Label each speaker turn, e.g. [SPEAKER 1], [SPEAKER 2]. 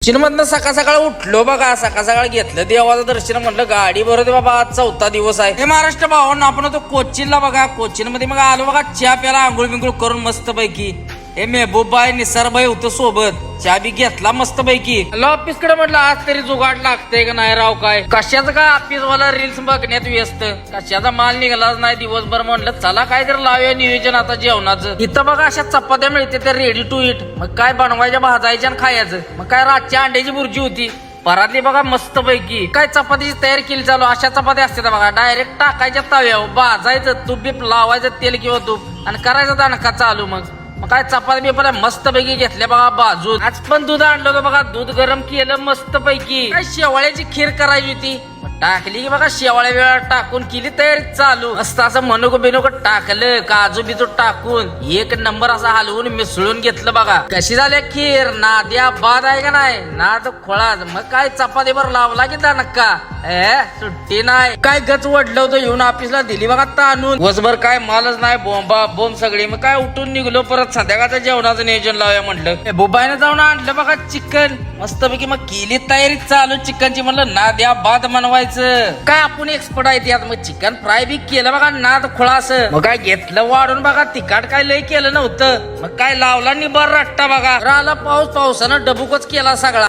[SPEAKER 1] कोच्चिन मधनं सकाळ सकाळ उठलो बघा, सकाळ सकाळ घेतलं देवाचं दर्शन, म्हटलं गाडी भरते बाबा, आज 4था दिवस आहे. हे महाराष्ट्र भावांना आपण होतो कोच्चिनला बघा. कोच्चिन मध्ये मग आलो बघा, चहा प्याला आंघोळ बिंघोळ करून मस्त पैकी. हे मेहबूबबाई निसारबाई होतं सोबत, चहा बी घेतला मस्त पैकी. ऑफिस कडे म्हटलं आज तरी जुगाड लागतंय का नाही राव, काय कशाचं काय ऑफिस वाला रील्स बघण्यात व्यस्त, कशाचा माल निघालाच नाही दिवसभर. म्हणलं चला काय तर लावूया नियोजन आता जेवणाचं. इथं बघा अशा चपात्या मिळते त्या रेडी टू इट, मग काय बनवायच्या, भाजायच्या आणि खायचं. मग काय रातच्या अंड्याची भुर्जी होती परातली बघा मस्त पैकी. काय चपातीची तयारी केली चालू, अशा चपात्या असतात बघा, डायरेक्ट टाकायच्या तव्यावर, भाजायचं, तूप बीप लावायचं, तेल किंवा तूप, आणि करायचं दणका चालू. मग काय चपाती बिपात्या मस्त पैकी घेतल्या बघा बाजून. आज पण दूध आणलं होतं बघा, दूध गरम केलं मस्त पैकी. काय शेवाळ्याची खीर करायची होती, टाकली की बघा शेवाळ्या वेळा टाकून केली तयारी चालू. मस्त असं मनोक बिनोक टाकलं, काजू बिजू टाकून एक नंबर असं हलवून मिसळून घेतलं बघा. कशी झाली खीर, नाद्या बाद आहे का नाही, नाद खोळा. मग काय चपातीवर लावला की नक्का सुट्टी नाही. काय गच वडलं होतं, येऊन ऑफिसला दिली बघा ताणून. दिवसभर काय मालच नाही, बोंबा बोंब सगळी. मग काय उठून निघलो, परत संध्याकाळचं जेवणाचं नियोजन लावूया म्हटलं. बुबाईनं जाऊन आणलं बघा चिकन मस्तपैकी, मग केली तयारी चालू चिकनची. म्हणलं नाद्या बाद बनवायचं, काय आपण एक्सपर्ट आहे त्यात. मग चिकन फ्राय बी केलं बघा, नाद खोळा असं. मग काय घेतलं वाढून बघा, तिखट काय लय केलं नव्हतं. मग काय लावला निबार रट्टा बघा. आला पाऊस, पावसानं डबुकच केला सगळा.